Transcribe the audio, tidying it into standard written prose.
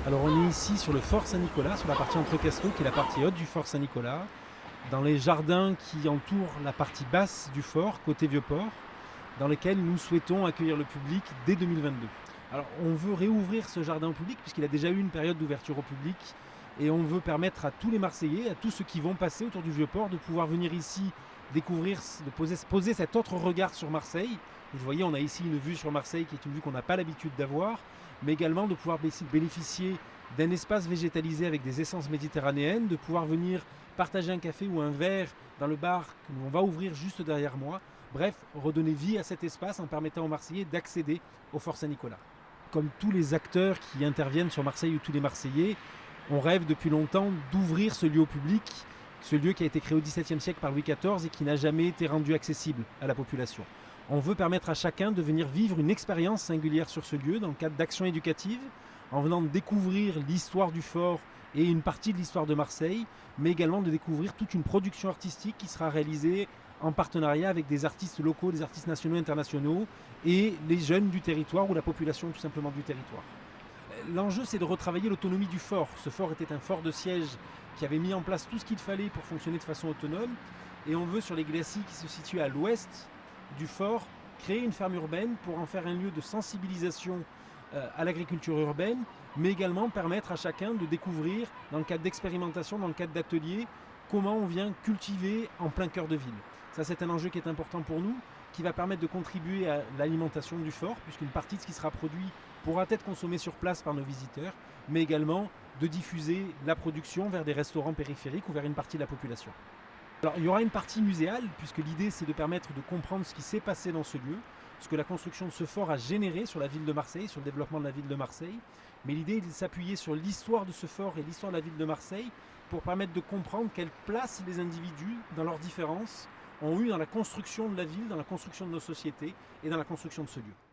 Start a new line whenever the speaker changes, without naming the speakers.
Alors on est ici sur le fort Saint-Nicolas, sur la partie Entrecasteaux, qui est la partie haute du fort Saint-Nicolas, dans les jardins qui entourent la partie basse du fort, côté Vieux-Port, dans lesquels nous souhaitons accueillir le public dès 2022. Alors on veut réouvrir ce jardin au public puisqu'il a déjà eu une période d'ouverture au public et on veut permettre à tous les Marseillais, à tous ceux qui vont passer autour du Vieux-Port de pouvoir venir ici découvrir, de poser cet autre regard sur Marseille. Vous voyez, on a ici une vue sur Marseille qui est une vue qu'on n'a pas l'habitude d'avoir, mais également de pouvoir bénéficier d'un espace végétalisé avec des essences méditerranéennes, de pouvoir venir partager un café ou un verre dans le bar que l'on va ouvrir juste derrière moi. Bref, redonner vie à cet espace en permettant aux Marseillais d'accéder au fort Saint-Nicolas. Comme tous les acteurs qui interviennent sur Marseille ou tous les Marseillais, on rêve depuis longtemps d'ouvrir ce lieu au public, ce lieu qui a été créé au XVIIe siècle par Louis XIV et qui n'a jamais été rendu accessible à la population. On veut permettre à chacun de venir vivre une expérience singulière sur ce lieu dans le cadre d'actions éducatives, en venant de découvrir l'histoire du fort et une partie de l'histoire de Marseille, mais également de découvrir toute une production artistique qui sera réalisée en partenariat avec des artistes locaux, des artistes nationaux et internationaux, et les jeunes du territoire ou la population tout simplement du territoire. L'enjeu, c'est de retravailler l'autonomie du fort. Ce fort était un fort de siège qui avait mis en place tout ce qu'il fallait pour fonctionner de façon autonome, et on veut, sur les glacis qui se situent à l'ouest du fort, créer une ferme urbaine pour en faire un lieu de sensibilisation à l'agriculture urbaine, mais également permettre à chacun de découvrir, dans le cadre d'expérimentation, dans le cadre d'ateliers, comment on vient cultiver en plein cœur de ville. Ça, c'est un enjeu qui est important pour nous, qui va permettre de contribuer à l'alimentation du fort, puisqu'une partie de ce qui sera produit pourra être consommé sur place par nos visiteurs, mais également de diffuser la production vers des restaurants périphériques ou vers une partie de la population. Alors, il y aura une partie muséale, puisque l'idée c'est de permettre de comprendre ce qui s'est passé dans ce lieu, ce que la construction de ce fort a généré sur la ville de Marseille, sur le développement de la ville de Marseille. Mais l'idée est de s'appuyer sur l'histoire de ce fort et l'histoire de la ville de Marseille pour permettre de comprendre quelle place les individus, dans leurs différences, ont eu dans la construction de la ville, dans la construction de nos sociétés et dans la construction de ce lieu.